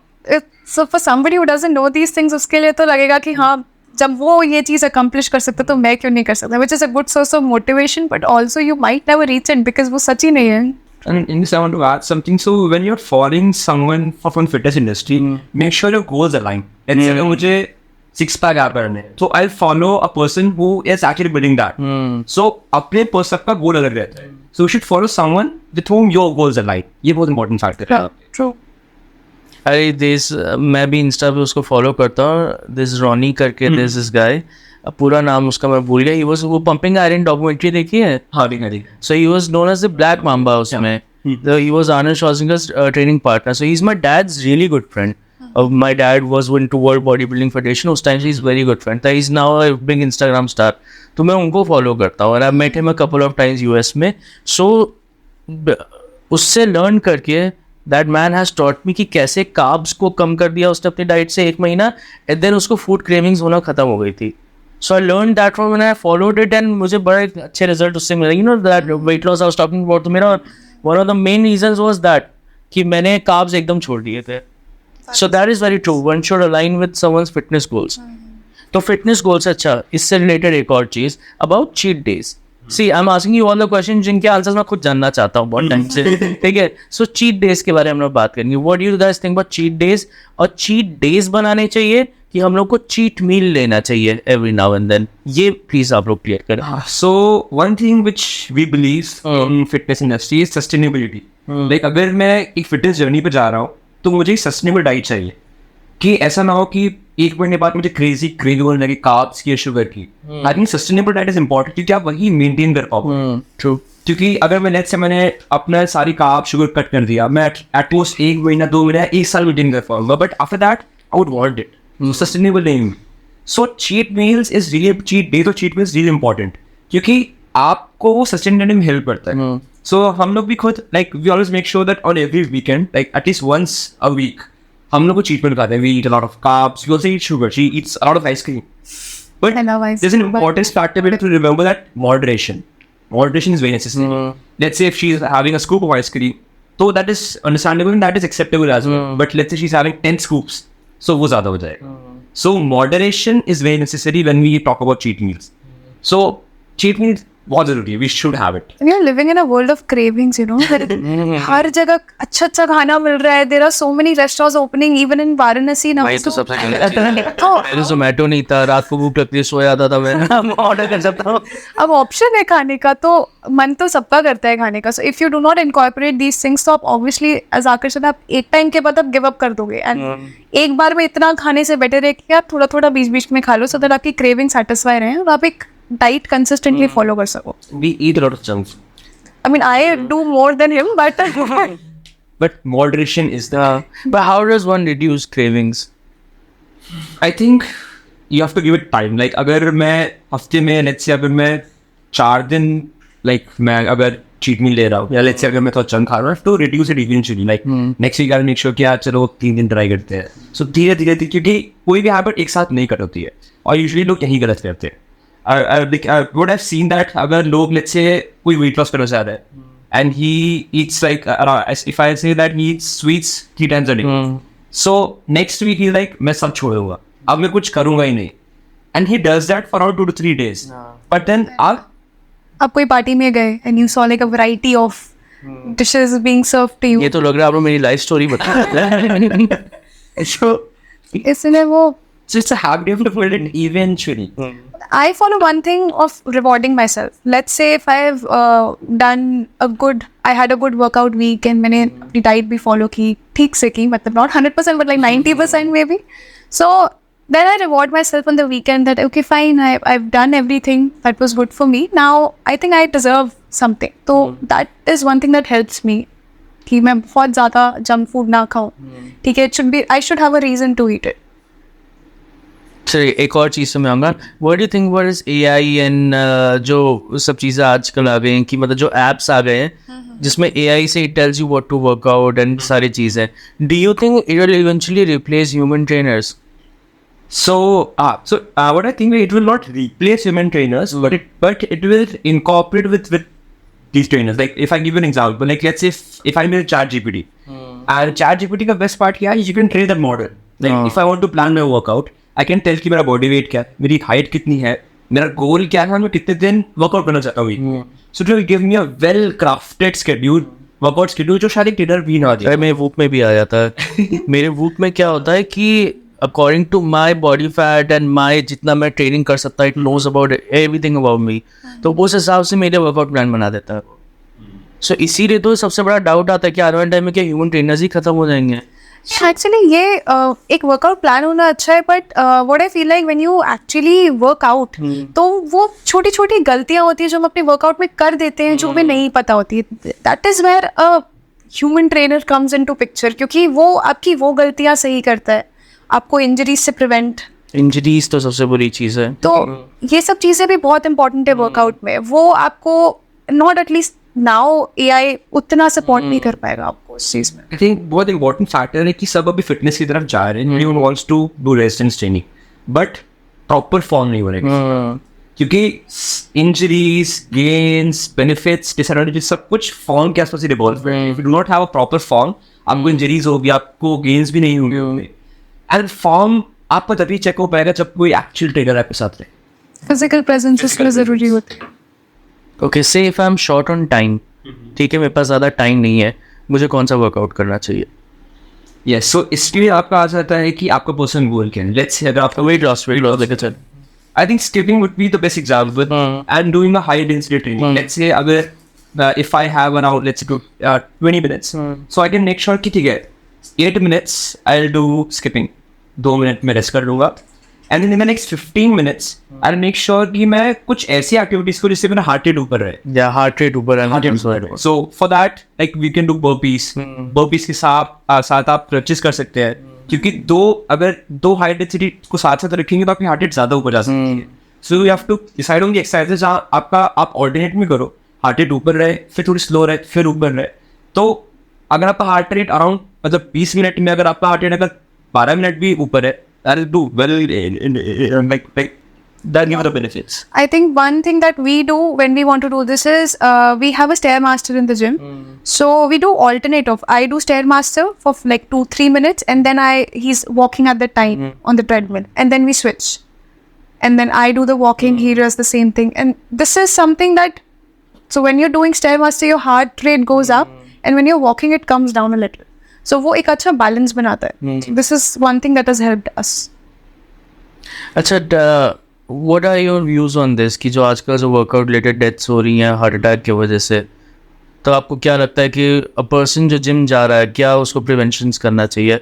so for somebody who doesn't know these things, उसके लिए तो लगेगा कि हाँ जब वो ये चीज़ accomplish कर सकता तो मैं क्यों नहीं कर सकता, which is a good source of motivation, but also you might never reach it because वो सच ही नहीं है. And in this, I want to add something. So when you're following someone from fitness industry, make sure your goals align. Let's say मुझे 6-pack आप करने, so I'll follow a person who is actually building that. So अपने person का goal अलग रहता है. So you should follow someone with whom your goals align. ये बहुत important factor है. True. अरे मैं भी इंस्टा पे उसको फॉलो करता हूँ. दिस रॉनी करके दिस गाय अब पूरा नाम उसका मैं भूल गया, ही वाज, वो पंपिंग आयरन डॉक्यूमेंट्री देखी है? हाँ ठीक है। So he was known as the Black Mamba उसमें. He was Arnold Schwarzenegger's training partner. So he's my dad's really good friend. My dad was into World Bodybuilding Federation. उस time से he's very good friend. He's now a big Instagram star. तो मैं उनको follow करता हूँ. And I've met him a couple of times US में. So उससे learn करके that man has taught me कि कैसे carbs को कम कर दिया उसने अपनी डाइट से 1 महीना, and then उसको food cravings होना खत्म हो गई थी. So I learned that from when I followed it, and मुझे बड़े अच्छे रिजल्ट उससे मिले. You know that weight loss I was talking about, तो मेरा one of the main reasons was that कि मैंने carbs एकदम छोड़ दिए थे. So that is very true. One should align with someone's fitness goals. तो fitness goals से अच्छा इससे related एक और चीज़ about cheat days. See, I'm asking you all the questions जिनके आंसर्स मैं खुद जानना चाहता हूँ बहुत टाइम से. ठीक है. So cheat days के बारे में हम लोग बात करेंगे. What do you guys think about cheat days? और cheat days बनाने चाहिए कि हम लोग को चीट मील लेना चाहिए एवरी नाउ एंड देन? ये प्लीज आप लोग क्लियर करें. So one thing which we believe in fitness industry is sustainability. Like अगर मैं एक फिटनेस जर्नी पे जा रहा हूँ तो मुझे एक सस्टेनेबल डाइट चाहिए, कि ऐसा ना हो कि 1 महीने बाद मुझे क्रेजी क्रेविंग होने लगे कार्ब्स की या शुगर की. I think sustainable diet is important क्योंकि आप वही मेंटेन कर पाओगे. ट्रू. क्योंकि अगर मैं लेट्स से मैंने अपना सारी कार्ब शुगर कट कर दिया, मैं एट मोस्ट 1 महीना 2 महीना 1 साल मेंटेन कर पाऊंगा, but after that I would want it sustainable नहीं. So cheat meals is really, cheat day तो चीट मील्स रियली इंपॉर्टेंट क्योंकि आपको वो सस्टेन करने में हेल्प करता है. सो हम लोग भी खुद like we always make sure that on every weekend like at least once a week हम लोग को चीट मील खाते हैं. We eat a lot of carbs, we also eat sugar, she eats a lot of ice cream. But I love ice there's an cream, but- important factor we have to remember that moderation. Moderation is very necessary. Let's say if she's having a scoop of ice cream, so that is understandable and that is acceptable as well. But let's say she's having 10 scoops, so वो ज़्यादा हो जाएगा. So moderation is very necessary when we talk about cheat meals. So cheat meals बहुत ज़रूरी है. We should have it. We are living in a world of cravings, you know. हर जगह अच्छा अच्छा खाना मिल रहा है. There are so many restaurants opening even in Varanasi now. भाई तो So- सबसे पहले तो पहले जोमेटो नहीं था, रात को भूख लगती है सो जाता था मैं ऑर्डर कर सकता हूँ. अब ऑप्शन है खाने का, तो मन तो सबका करता है खाने का. So if you do not incorporate these things तो आप ऑब्वियसली एज आकर्षण आप एक टाइम के बाद आप गिव अप कर दोगे. एंड एक बार में इतना खाने से बेटर है कि आप थोड़ा थोड़ा बीच बीच में खा लो, सो दैट आपकी क्रेविंग सेटिस्फाई रहे और आप एक डाइट कंसिस्टेंटली फॉलो कर सको. We eat a lot of junk food. I mean, I do more than him, but But moderation is the... But how does one reduce cravings? I think you have to give it time. Like अगर मैं हफ्ते में let's say अगर मैं 4 दिन like मैं अगर cheat meal ले रहा हूँ या let's say अगर मैं थोड़ा junk खा रहा हूँ, तो reduce it eventually. Like next week I'll make sure कि यार चलो 3 दिन try करते हैं. So धीरे धीरे क्योंकि कोई भी habit एक साथ नहीं कर होती है और usually लोग यही गलत करते हैं. What I've seen that अगर लोग let's say कोई weight loss करना चाह रहा है and he eats like if I say that he eats sweets 3 times a day. So next week he's like मैं सब छोड़ दूंगा, अब मैं कुछ करूंगा ही नहीं, and he does that for around 2 to 3 days. But then आप कोई पार्टी में गए and you saw like a variety of dishes being served to you. ये तो लग रहा है आप लोग मेरी लाइफ स्टोरी बता रहे हैं. so इसलिए वो it's a habit, you have to build it eventually. I follow one thing of rewarding myself. Let's say if I've I had a good workout week and मैंने अपनी diet भी follow की, ठीक से की, मतलब not 100% but like 90% maybe. So then I reward myself on the weekend that okay fine, I've done everything that was good for me. Now I think I deserve something. So that is one thing that helps me कि मैं बहुत ज़्यादा junk food ना खाऊं. ठीक है, I should have a reason to eat it. चलिए एक और चीज़ से मैं आऊँगा. What do you think what is AI and जो सब चीज़ें आजकल आ गई हैं कि मतलब जो एप्स आ गए हैं जिसमें AI से it tells you what to work out एंड सारी चीज़ें, do you think it will eventually replace human trainers? So what I think it will not replace human trainers, but it will incorporate with these trainers. Like if I give you an example, like let's say if I'm in ChatGPT, and ChatGPT का best part क्या है, you can train that model. Like if I want to plan my workout, I can tell कि मेरा body weight क्या है, मेरी height कितनी है, मेरा goal क्या है, मैं कितने दिन workout करना चाहता हूँ. So it will give me a well crafted schedule, workout schedule जो शायद एक trainer भी ना दे. अरे मेरे वूप में भी आ जाता है. मेरे वूप में क्या होता है कि according to my body fat and my जितना मैं ट्रेनिंग कर सकता हूँ, it knows about everything about me, तो उस हिसाब से मेरे वर्कआउट प्लान बना देता है. सो इसीलिए तो सबसे बड़ा डाउट आता है कि आने वाले टाइम में क्या ह्यूमन ट्रेनर्स ही खत्म हो जाएंगे? एक्चुअली ये एक वर्कआउट प्लान होना अच्छा है, but what I feel like when you actually work out, तो वो छोटी छोटी गलतियां होती है जो हम अपने वर्कआउट में कर देते हैं जो हमें नहीं पता होती है. That is where a human trainer comes into picture, क्योंकि वो आपकी वो गलतियां सही करता है, आपको इंजरीज से प्रिवेंट. इंजरीज तो सबसे बुरी चीज़ है. तो ये सब चीज़ें भी बहुत इंपॉर्टेंट है वर्कआउट में. वो आपको नॉट एटलीस्ट नाउ AI उतना सपोर्ट नहीं कर पाएगा आपको उस चीज़ में. आई थिंक बहुत इंपॉर्टेंट फैक्टर है कि सब अभी फिटनेस की तरफ जा रहे हैं. Everyone wants to do resistance training, but proper form नहीं हो रहा है, क्योंकि इंजरीज, गेन्स, बेनिफिट्स, डिसएडवांटेजेस सब कुछ फॉर्म के आसपास ही रिवॉल्व है. If you do not have a proper form, आपको इंजरीज होगी, आपको गेन्स भी नहीं होंगे. एंड फॉर्म आपका तभी चेक हो पाएगा जब कोई एक्चुअल ट्रेनर आपके साथ रहे. फिजिकल प्रेजेंस इसमें ज़रूरी होती है. ओके, से if I am short on time, ठीक है, मेरे पास ज़्यादा टाइम नहीं है, मुझे कौन सा वर्कआउट करना चाहिए? यस, सो इसलिए आपका आ जाता है कि आपका पर्सनल गोल क्या है. लेट्स से अगर आपका वेट लॉस लेकर चल, I think skipping would be the best example, and doing a high density training. Let's say अगर if I have around let's say 20 minutes, so I can make sure कि ठीक है 8 minutes I'll do skipping, 2 minute में rest कर लूँगा, and then in the next 15 minutes I'll make sure कि मैं कुछ ऐसी एक्टिविटीज को जिससे मेरा हार्ट रेट ऊपर रहे. या हार्ट रेट ऊपर है. So for that like we can do burpees. Burpees के साथ आप क्रंचेस कर सकते हैं, क्योंकि अगर दो हाई डेंसिटी को साथ साथ रखेंगे तो आपकी हार्ट रेट ज्यादा ऊपर जा सकती है. So you have to decide on the exercises जहाँ आप ऑल्टरनेट में करो, हार्ट रेट ऊपर रहे, फिर थोड़ी स्लो रहे, फिर ऊपर रहे. तो अगर आपका हार्ट रेट अराउंड मतलब 20 मिनट में अगर आपका हार्ट रेट अगर 12 मिनट भी ऊपर है, that is do well like that give the benefits. I think one thing that we do when we want to do this is we have a stairmaster in the gym. So we do alternate of I do stairmaster for like 2-3 minutes, and then he's walking at the time on the treadmill, and then we switch, and then I do the walking, he does the same thing. And this is something that, so when you're doing stairmaster your heart rate goes up, and when you're walking it comes down a little. So वो एक अच्छा balance बनाता है. This is one thing that has helped us. अच्छा, what are your views on this कि जो आजकल जो वर्कआउट रिलेटेड डेथ्स हो रही हैं हार्ट अटैक की वजह से, तो आपको क्या लगता है कि अ पर्सन जो जिम जा रहा है क्या उसको प्रिवेंशंस करना चाहिए?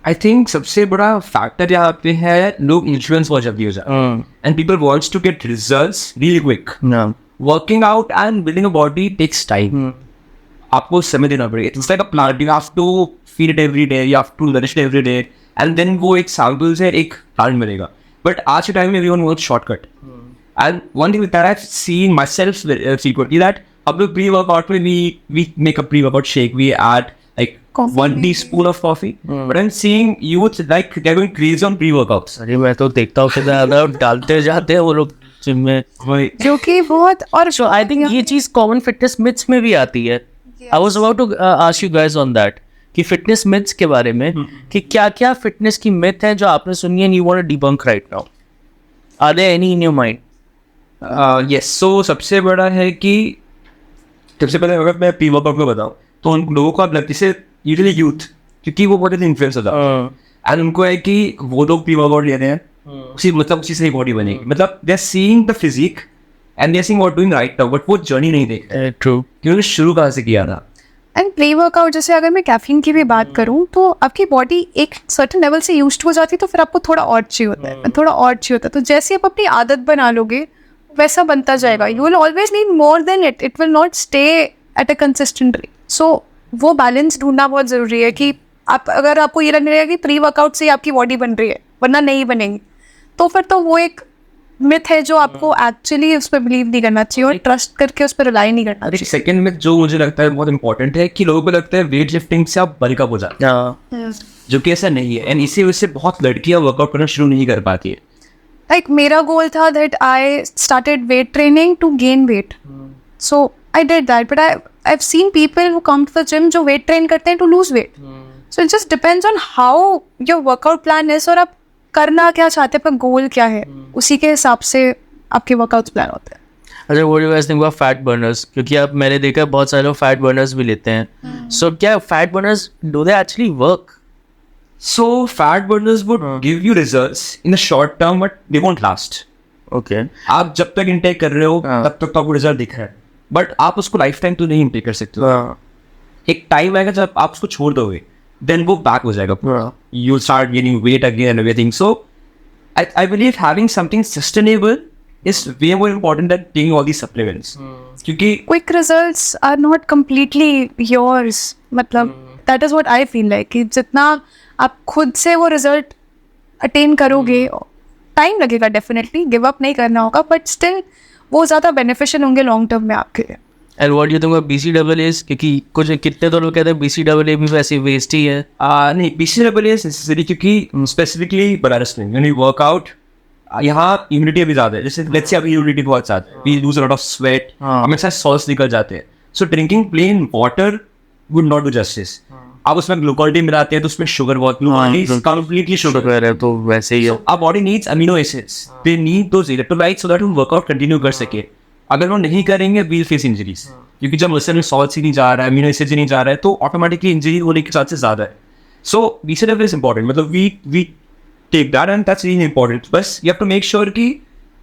आई थिंक सबसे बड़ा फैक्टर यहाँ पे है लोग इन्फ्लुएंस बहुत जल्दी हो जाते हैं, and people wants to get results really quick. Working out and building a body takes time. आपको समय देना पड़ेगा. It's like a plant, you have to feed it every day, you have to nourish it every day, and then वो एक sample से एक plant मिलेगा. But आज के टाइम में everyone wants shortcut. And one thing that I've seen myself frequently that हम लोग pre-workout में we make a pre-workout shake, we add like coffee 1 teaspoon of coffee. But I'm seeing youth like they're going crazy on pre-workouts. अरे मैं तो देखता हूँ कि डालते जाते हैं वो लोग जिम में, जो कि बहुत. और so I think ये चीज़ कॉमन फिटनेस मिथ्स में भी आती है. I was about to ask you guys on that कि फिटनेस मिथ्स के बारे में कि क्या क्या फिटनेस की मिथ है जो आपने सुनी है and you want to debunk right now. Are there any in your mind? Yes, so सबसे बड़ा है कि सबसे पहले अगर मैं pre-workout में बताऊँ तो उन लोगों को आप लगती से यूजुअली यूथ, क्योंकि वो बहुत इन्फ्लुएंस होता है, एंड उनको है कि वो लोग pre-workout ले रहे हैं उसी से ही बॉडी बनेगी. मतलब they are seeing the physique and they are seeing what doing right now, but वो जर्नी नहीं देख रहे. True. क्योंकि शुरू कहाँ से किया था. एंड प्री वर्कआउट जैसे अगर मैं कैफीन की भी बात करूँ तो आपकी बॉडी एक सर्टेन लेवल से यूज्ड हो जाती है, तो फिर आपको थोड़ा और चाहिए होता है, थोड़ा और चाहिए होता है. तो जैसे आप अपनी आदत बना लोगे वैसा बनता जाएगा. You will always need more than it will not stay at a consistent rate. So वो बैलेंस ढूंढना बहुत ज़रूरी है कि अगर आपको ये लगने लगेगा कि प्री वर्कआउट से आपकी बॉडी बन रही है वरना नहीं बनेगी, तो फिर तो वो एक मिथ है जो आपको एक्चुअली उस पर बिलीव नहीं करना चाहिए और ट्रस्ट करके उस पर रिलाई नहीं करना चाहिए. सेकंड मिथ जो मुझे लगता है बहुत इंपॉर्टेंट है कि लोगों को लगता है वेट लिफ्टिंग से आप बल्क अप हो जाते हैं, जो कि ऐसा नहीं है. एंड इसी वजह से बहुत लड़कियां वर्कआउट करना शुरू नहीं कर पाती है. लाइक मेरा गोल था that I started weight training to gain weight, so I did that, but I have seen people who come to the gym जो वेट ट्रेन करते हैं to lose weight. So it just depends on how your workout plan is और आप करना क्या चाहते हैं, आपका गोल क्या है, उसी के हिसाब से आपके वर्कआउट्स प्लान होते हैं. अच्छा, what do you guys think about fat burners? क्योंकि आप मैंने देखा है बहुत सारे लोग फैट बर्नर्स भी लेते हैं. So क्या fat Berners do they actually work? So fat burners would give you results in the short term, but they won't last. Okay. आप जब तक इंटेक कर रहे हो तब तक तो आपको रिजल्ट दिख रहा है, बट आप उसको लाइफ टाइम तो नहीं इंटेक कर सकते हो. एक टाइम आएगा जब आप उसको छोड़ दोगे, then वो back हो जाएगा. You'll start gaining weight again and everything. So I believe having something sustainable is way more important than taking all these supplements. क्योंकि Quick results are not completely yours. मतलब that is what I feel like कि जितना आप खुद से वो result attain करोगे, time लगेगा डेफिनेटली, गिव अप नहीं करना होगा, बट स्टिल वो ज़्यादा बेनिफिशियल होंगे लॉन्ग टर्म में आपके लिए. And what do you think BCAAs? क्योंकि कुछ कितने तो लोग कहते हैं BCAA भी वैसे वेस्ट ही है. नहीं, BCAA is necessary क्योंकि स्पेसिफिकली बनारस में when you work out यहाँ इम्यूनिटी अभी ज़्यादा है. जैसे लेट्स से अभी इम्यूनिटी बहुत ज़्यादा है, we lose a lot of sweat, हमें सारे सॉल्ट्स निकल जाते हैं. सो drinking plain water would not do justice. आप उसमें ग्लूकोन डी मिलाते हैं तो उसमें शुगर बहुत, कंप्लीटली शुगर है तो वैसे ही है. Our body needs amino acids. They need those electrolytes so that हम workout continue कर सके. अगर वो नहीं करेंगे we'll face injuries. क्योंकि जब मसल में सॉल्ट ही नहीं जा रहा है, amino acids ही नहीं जा रहा है, तो ऑटोमेटिकली इंजरी होने के चांसेस ज़्यादा है. So BCAA is important. मतलब we take that and that's really important. बस you have to make sure कि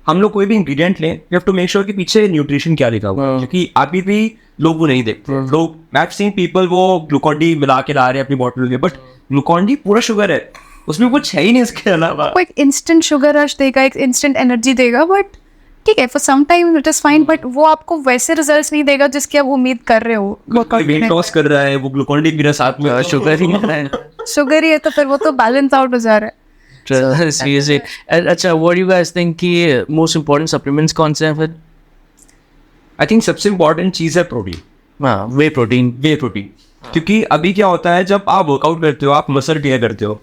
हम लोग कोई भी इंग्रेडिएंट लें, you have to make sure कि पीछे न्यूट्रिशन क्या लिखा हुआ है. क्योंकि अभी भी लोग वो नहीं देखते. लोग I've seen people वो ग्लूकोन डी मिला के ला रहे हैं अपनी बॉटल में, बट ग्लूकोन डी पूरा शुगर है, उसमें कुछ है ही नहीं इसके अलावा. कोई इंस्टेंट शुगर रश देगा, एक इंस्टेंट एनर्जी देगा, बट ठीक है for some time it is fine, but वो आपको वैसे रिजल्ट्स नहीं देगा जिसकी आप उम्मीद कर रहे हो. वेट लॉस कर रहा है, वो ग्लूकोन डी पी रहा है साथ में, शुगर ही नहीं है. शुगर ही है तो फिर वो तो बैलेंस आउट हो जा रहा है. Seriously. अच्छा, what do you guys think कि most important supplements कौन से हैं फिर? आई थिंक सबसे इम्पोर्टेंट चीज़ है प्रोटीन. हाँ, वे प्रोटीन. क्योंकि अभी क्या होता है, जब आप वर्कआउट करते हो, आप मसल रिपेयर करते हो,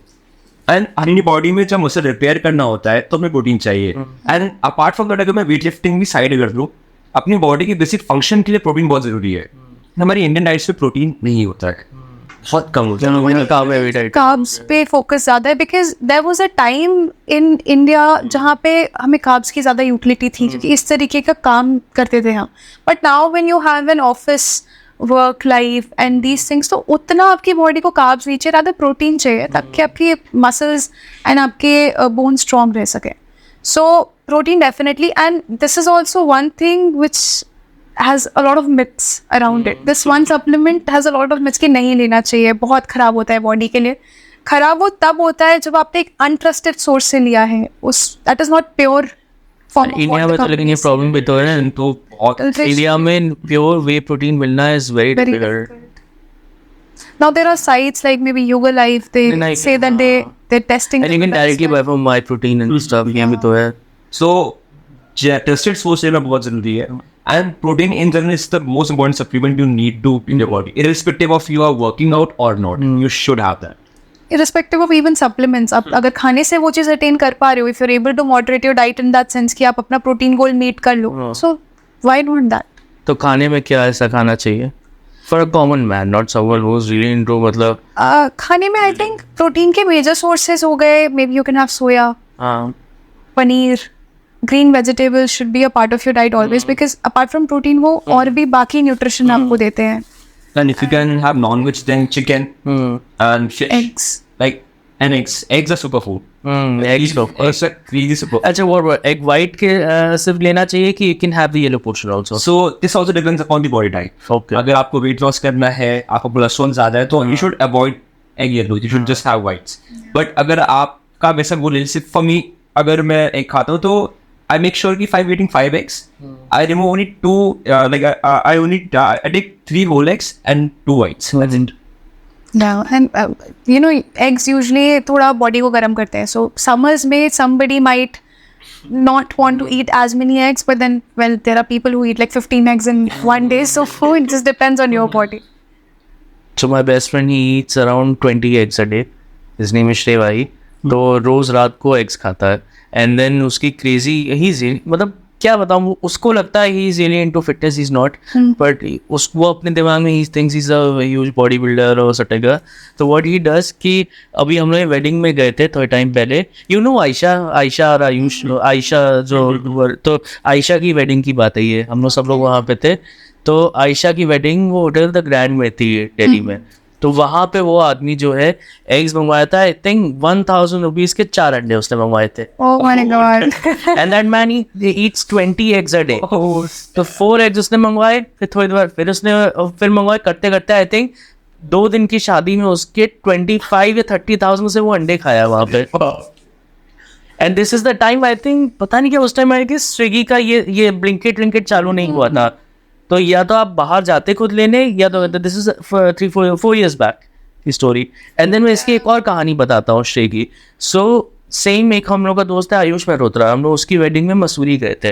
एंड अपनी बॉडी में जब मसल रिपेयर करना होता है तो हमें प्रोटीन चाहिए. एंड अपार्ट फ्रॉम दैट, अगर मैं वेट लिफ्टिंग भी साइड कर दूँ, अपनी बॉडी की बेसिक फंक्शन के लिए प्रोटीन बहुत ज़रूरी है. हमारी इंडियन डाइट्स में प्रोटीन नहीं होता है, बहुत कम होता है. कार्ब्स पे फोकस ज़्यादा है because there was a time in India जहाँ पे हमें कार्ब्स की ज़्यादा यूटिलिटी थी क्योंकि इस तरीके का काम करते थे हम. But now when you have an office work life and these things, तो उतना आपकी बॉडी को कार्ब्स नहीं चाहिए, ज़्यादा प्रोटीन चाहिए ताकि आपके मसल्स एंड आपके बोन स्ट्रॉन्ग रह सके. So protein definitely, and this is also one thing which has a lot of myths around it. This one supplement has a lot of myths कि नहीं लेना चाहिए, बहुत ख़राब होता है बॉडी के लिए. ख़राब वो तब होता है जब आपने एक अनट्रस्टेड सोर्स से लिया है, उस that is not pure form of India में तो लेकिन ये प्रॉब्लम भी तो है. तो इंडिया में प्योर वे प्रोटीन मिलना is very difficult. Now there are sites like maybe Yoga Life, they say that they're testing and you can directly buy from My Protein and stuff. यहाँ भी तो है. So टेस्टेड सोर्स लेना बहुत जरूरी है. And protein in general is the most important supplement you need to in your body, irrespective of you are working out or not. You should have that. Irrespective of even supplements, आप अगर खाने से वो चीज़ attain कर पा रहे हो, if you're able to moderate your diet in that sense कि आप अपना प्रोटीन गोल मीट कर लो, so why not that? तो खाने में क्या ऐसा खाना चाहिए for a common man, not someone who's really into मतलब खाने में I think प्रोटीन के मेजर सोर्सेज हो गए, maybe you can have soya, paneer, green vegetables should be a part of your diet always because apart from protein वो और भी बाकी nutrition आपको देते हैं. And if you can have non-veg, then chicken and fish. Eggs. Like, and eggs. Eggs are superfood. eggs तो Really super. अच्छा, what egg white के सिर्फ लेना चाहिए कि you can have the yellow portion also? So this also depends upon the body type. Okay. अगर आपको weight loss करना है, आपको cholesterol ज़्यादा है, तो you should avoid egg yellow. You should just have whites. But अगर आपका वैसा गोल है, जैसे for me, अगर मैं egg खाता हूँ तो I make sure if I'm eating 5 eggs, I remove only 2. I take 3 whole eggs and 2 whites. Yeah, and you know eggs usually थोड़ा body को गर्म करते हैं. So summers में somebody might not want to eat as many eggs, but then well there are people who eat like 15 eggs in one day. So it just depends on your body. So my best friend, he eats around 20 eggs a day. His name is Shrevai. तो रोज रात को eggs खाता है. And then उसकी crazy ही मतलब क्या बताऊँ, उसको लगता है he is really into fitness, he is not, but उसको अपने दिमाग में he thinks is a huge body builder और सटेगा. तो व्हाट ही डज कि अभी हम लोग वेडिंग में गए थे थोड़े टाइम पहले, यू नो आयशा और आयुष, आयशा जो, तो आयशा की वेडिंग की बात है ये, हम लोग सब लोग वहाँ पे थे. तो आयशा की वेडिंग वो होटल द ग्रैंड में थी दिल्ली में. तो वहाँ पे वो आदमी जो है एग्स मंगवाया था, आई थिंक 1000 रुपीज के 4 अंडे उसने मंगवाए थे. Oh my god. And that man he eats 20 eggs a day. तो 4 eggs उसने मंगवाए, फिर थोड़ी देर फिर उसने फिर मंगवाए, करते करते आई थिंक 2 दिन की शादी में उसके 25 या 30,000 से वो अंडे खाया वहाँ पे। And this is the time I think, पता नहीं क्या उस टाइम आई कि स्विगी का ये ब्लिंकिट चालू नहीं हुआ था, तो या तो आप बाहर जाते खुद लेने, या तो दिस इज 3-4 years बैक की स्टोरी। एंड देन मैं इसकी एक और कहानी बताता हूँ श्रेय की। सो सेम एक हम लोग का दोस्त है आयुष मेहरोत्रा, हम लोग उसकी वेडिंग में मसूरी गए थे।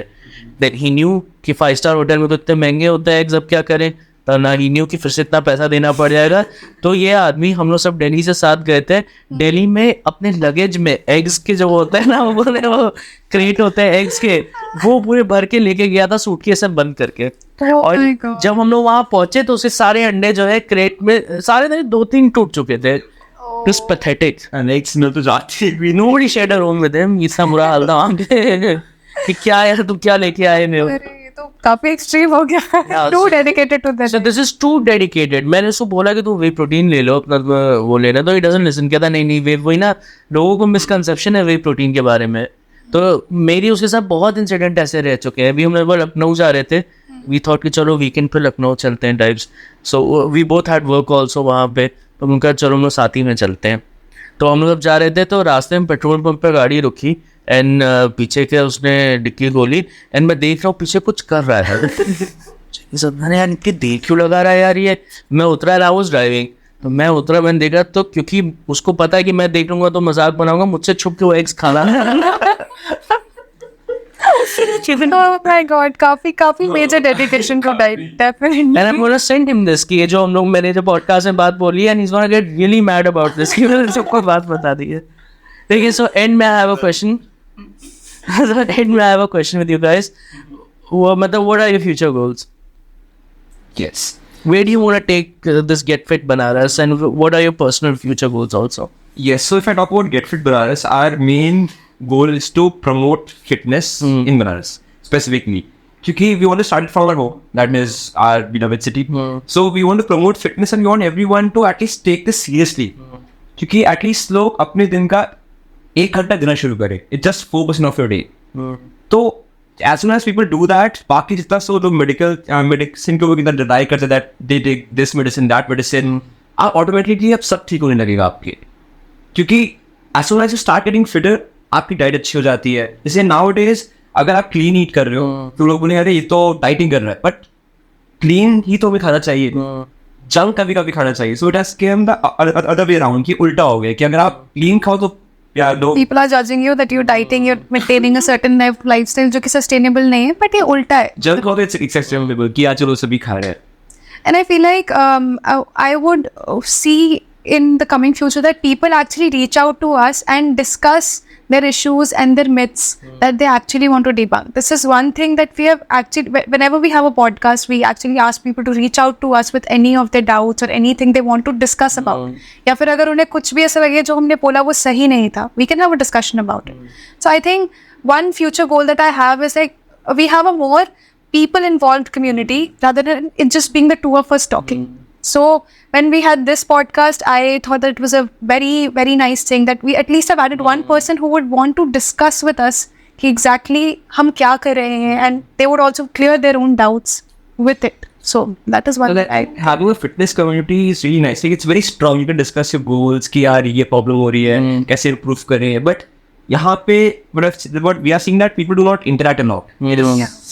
देन ही न्यू कि 5 स्टार होटल में तो इतने महंगे होते हैं एग्स, अब क्या करें, तो ना ही न्यू कि फिर से इतना पैसा देना पड़ जाएगा। तो ये आदमी, हम लोग सब दिल्ली से साथ गए थे, दिल्ली में अपने लगेज में एग्स के जो होते हैं ना, वो क्रेट होते हैं एग्स के, वो पूरे भर के लेके गया था सूटकेस से बंद करके। और my God. जब हम लोग वहाँ पहुंचे तो उसके सारे अंडे जो है क्रेट में सारे नहीं 2-3 टूट चुके थे। Just pathetic. And एक स्मेल तो जाती है। Nobody shared a room with him. इतना बुरा हाल था वहाँ पे कि क्या यार तुम क्या लेके आए मेरे। अरे ये तो काफी एक्सट्रीम हो गया। Too dedicated to that. So this is too dedicated. मैंने उसको बोला कि तू वे प्रोटीन ले लो अपना वो लेना, तो he doesn't listen। कहता नहीं वे वही ना, लोगों को मिसकंसेप्शन है वे प्रोटीन के बारे में। तो मेरी उसके साथ बहुत इंसिडेंट ऐसे रह चुके हैं। अभी हम लोग लखनऊ जा रहे थे, वी थॉट कि चलो वीकेंड पे लखनऊ चलते हैं types. So we both had work also वहाँ पे, तो उनका चलो हम लोग साथ ही में चलते हैं। तो हम लोग जब जा रहे थे तो रास्ते में पेट्रोल पंप पे गाड़ी रुकी, एंड पीछे के उसने डिक्की खोली, एंड मैं देख रहा हूँ पीछे कुछ कर रहा है। मैंने यार इनकी देर क्यों लगा रहा है यार ये। मैं उतरा, आई वाज ड्राइविंग, तो मैं उतरा, मैंने देखा तो क्योंकि उसको पता है कि मैं देख लूंगा तो मजाक बनाऊंगा, मुझसे छुप के वो एग्स खाना। Oh my God, काफी major dedication to diet, definitely. And I'm gonna send him this कि ये जो हम लोग मैंने जो पॉडकास्ट में बात बोली है, and he's gonna get really mad about this कि मैंने सबको बात बता दी है। देखिए, so end में I have a question. So end में I have a question with you guys. मतलब what are your future goals? Yes. Where do you want to take this Get Fit Banaras, and what are your personal future goals also? Yes, so if I talk about Get Fit Banaras, our main goal is to promote fitness in Banaras specifically. Because we want to start it from our home, that is our beloved city. So we want to promote fitness and we want everyone to at least take this seriously. क्योंकि at least लोग अपने दिन का 1 घंटा देना शुरू करें. It's just 4% of your day. तो as soon as people do that, बाकी जितना सो लोग मेडिसिन को इतना डिनाई करते that they take this medicine, that medicine, आप automatically अब सब ठीक होने लगेगा आपके। क्योंकि as soon as you start getting fitter, आपकी डाइट अच्छी हो जाती है। जैसे नाउ डेज अगर आप क्लीन ईट कर रहे हो तो लोग बोलेंगे अरे ये तो डाइटिंग कर रहा है, बट क्लीन ही तो हमें खाना चाहिए, जंक कभी कभी खाना चाहिए। So it has came the other way around कि उल्टा हो गया कि अगर आप क्लीन खाओ तो यार लोग People are judging you that you're dieting, you're maintaining a certain lifestyle जो कि sustainable नहीं है, but ये उल्टा है। जंक खाओ तो इट्स एक्सेप्टेबल कि यार चलो सभी खा रहे हैं। And I feel like I would see in the coming future that people actually reach out to us and discuss their issues and their myths that they actually want to debunk. This is one thing that we have actually, whenever we have a podcast, we actually ask people to reach out to us with any of their doubts or anything they want to discuss about. या फिर अगर उन्हें कुछ भी ऐसा लगे जो हमने बोला वो सही नहीं था, we can have a discussion about it. So I think one future goal that I have is like we have a more people involved community rather than it just being the two of us talking. So when we had this podcast, I thought that it was a very, very nice thing that we at least have added one person who would want to discuss with us कि exactly हम क्या कर रहे हैं, and they would also clear their own doubts with it. So that is one. So that having a fitness community is really nice. Like it's very strong. You can discuss your goals कि यार ये problem हो रही है, कैसे improve करें. But यहाँ पे what we are seeing that people do not interact enough.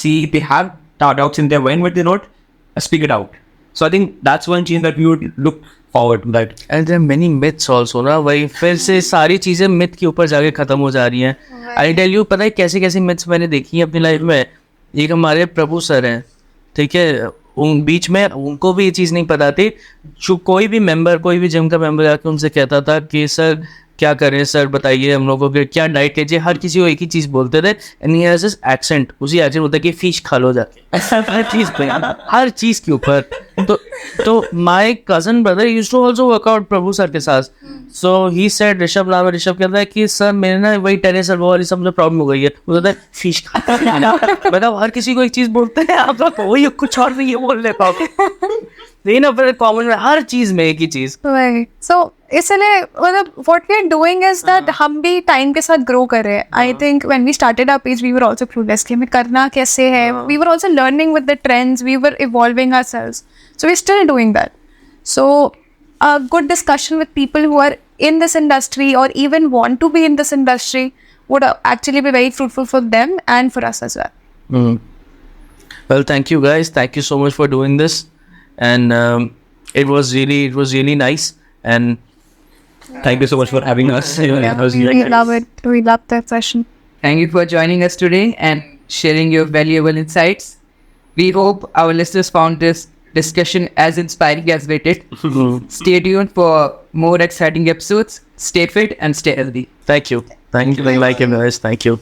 See, they have doubts in their mind, but they not speak it out. So I think that's one change that we would look forward to that. And there are many myths also ना, वही फिर से सारी चीज़ें myth के ऊपर जाके ख़त्म हो जा रही हैं। I tell you, पता है कैसे कैसे myths मैंने देखी हैं अपनी लाइफ में। एक हमारे प्रभु सर हैं, ठीक है, उन बीच में उनको भी ये चीज़ नहीं पता थी। जो कोई भी मेंबर, कोई भी जिम का मेंबर आके उनसे कहता था कि सर क्या करें, सर बताइए हम लोगों को क्या डाइट लीजिए, हर किसी को एक ही चीज़ बोलते थे। And he has this accent, उसी एक्सेंट होता है कि फिश खा लो जाके हर चीज़ पे, हर चीज़ के ऊपर। तो my cousin brother used to also workout Prabhu sir के साथ। सो ही सेड, ऋषभ नाम है, ऋषभ कहता है कि सर मेरे ना वही टेनिस सर वो वाली सब मुझे प्रॉब्लम हो गई है। वो कहता है फिश खाना। बताओ हर किसी को एक चीज़ बोलते हैं, आप लोग वही कुछ और नहीं ये बोल ले पाओगे। नहीं ना, फिर कॉमन में हर चीज़ में एक ही चीज़। So इसलिए मतलब what we are doing is that हम भी टाइम के साथ ग्रो कर रहे हैं। I think when we started our page we were also clueless कि हमें करना कैसे है। We were also learning with the trends, we were evolving ourselves. So we're still doing that. So a good discussion with people who are in this industry or even want to be in this industry would actually be very fruitful for them and for us as well. Well, thank you guys. Thank you so much for doing this, and it was really nice. And Thank you so much for having us. We love it. We love that session. Thank you for joining us today and sharing your valuable insights. We hope our listeners found this discussion as inspiring as we did. Stay tuned for more exciting episodes. Stay fit and stay healthy. thank you, guys. Thank you.